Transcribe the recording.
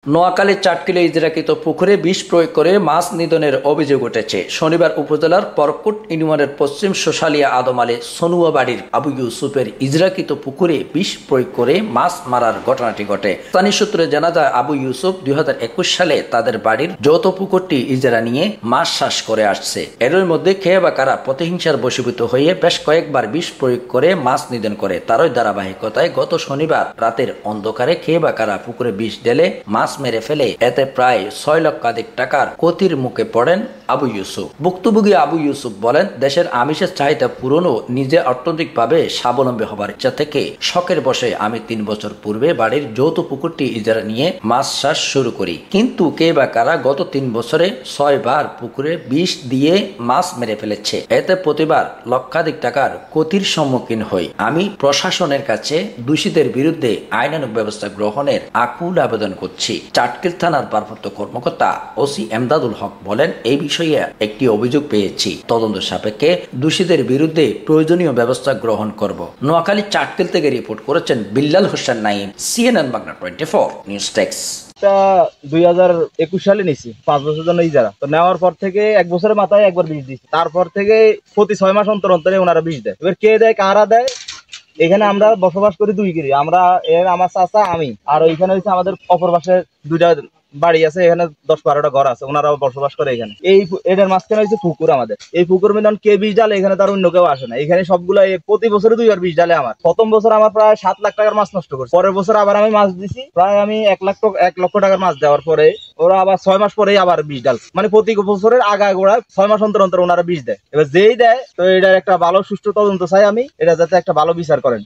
নোয়াখালীর চাটকিলে ইজরাকৃত পুকুরে বিষ প্রয়োগ করে মাছ নিধনের অভিযোগ উঠেছে। শনিবার উপজেলার পরকুট ইউনিয়নের পশ্চিম শোষালিয়া আদম আলী সনুয়া বাড়ির আবু ইউসুফের ইজরাকৃত পুকুরে বিষ প্রয়োগ করে মাছ মারার ঘটনাটি ঘটে। স্থানীয় সূত্রে জানা যায়, আবু ইউসুফ 2021 সালে তাদের বাড়ির যৌথ পুকুরটি ইজরা নিয়ে মাছ চাষ করে আসছে। এর মধ্যে খেয়ে বা কারা প্রতিহিংসার বশীভূত হয়ে বেশ কয়েকবার বিষ প্রয়োগ করে মাছ নিধন করে। তারই ধারাবাহিকতায় গত শনিবার রাতের অন্ধকারে খেয়ে বা কারা পুকুরে বিষ ঢেলে মাছ মেরে ফেলে। এতে প্রায় 6 লক্ষাধিক টাকার ক্ষতির মুখে পড়েন আবু ইউসুফ। ভুক্তভোগী আবু ইউসুফ বলেন, দেশের আমিষের চাহিদা পূরণ ও নিজে অর্থনৈতিকভাবে স্বাবলম্বী হবার ইচ্ছা থেকে শখের বসে আমি 3 বছর পূর্বে বাড়ির যৌথ পুকুরটি ইজারা নিয়ে মাছ চাষ শুরু করি। কিন্তু কে বা কারা গত 3 বছরে 6 বার পুকুরে বিষ দিয়ে মাছ মেরে ফেলেছে। এতে প্রতিবার লক্ষাধিক টাকার ক্ষতির সম্মুখীন হই। আমি প্রশাসনের কাছে দোষীদের বিরুদ্ধে আইনানুগ ব্যবস্থা গ্রহণের আকুল আবেদন করছি। চাটকিল থানার ভারপ্রাপ্ত কর্মকর্তা ওসি এমদাদুল হক বলেন, এই বিষয়ে একটি অভিযোগ পেয়েছি। তদন্ত সাপেক্ষে দোষীদের বিরুদ্ধে প্রয়োজনীয় ব্যবস্থা গ্রহণ করব। নোয়াখালী চাটকিল থেকে রিপোর্ট করেছেন Billal Hossain Naim, CNN Bangla 24 news desk. 2021 সালে নিছি 5 বছর জন্য ইজারা। তো নেওয়ার পর থেকে 1 বছরের মাথায় একবার বিষ দিচ্ছি। তারপর থেকে প্রতি 6 মাস অন্তর অন্তরে ওনারা বিষ দেয়। এবার কে দেয় কারা দেয়, এখানে আমরা বসবাস করি 2 গিরি। আমরা আমার চাচা আমি, আর ওইখানে হচ্ছে আমাদের অপর পাশে 2টা বাড়ি আছে, এখানে 10-12টা ঘর আছে, ওনারাও বসবাস করে এখানে। এটার মাঝখানে হচ্ছে পুকুর আমাদের। এই পুকুর মধ্যে কে বিষ ডালে, এখানে তার অন্য কেউ আসে না। এখানে সবগুলো প্রতি বছরে 2 বার বিষ ডালে আমার। প্রথম বছর আমার প্রায় 7 লাখ টাকার মাছ নষ্ট করছে। পরের বছর আবার আমি মাছ দিছি, প্রায় আমি 1 লক্ষ টাকার মাছ দেওয়ার পরে ওরা আবার 6 মাস পরেই আবার বিষ ডাল, মানে প্রতি বছরের গোড়ায় 6 মাস অন্তর অন্তর ওনারা বিষ দেয়। এবার যেই দেয়, তো এটার একটা ভালো সুষ্ঠু তদন্ত চাই আমি, এটা যাতে একটা ভালো বিচার করেন।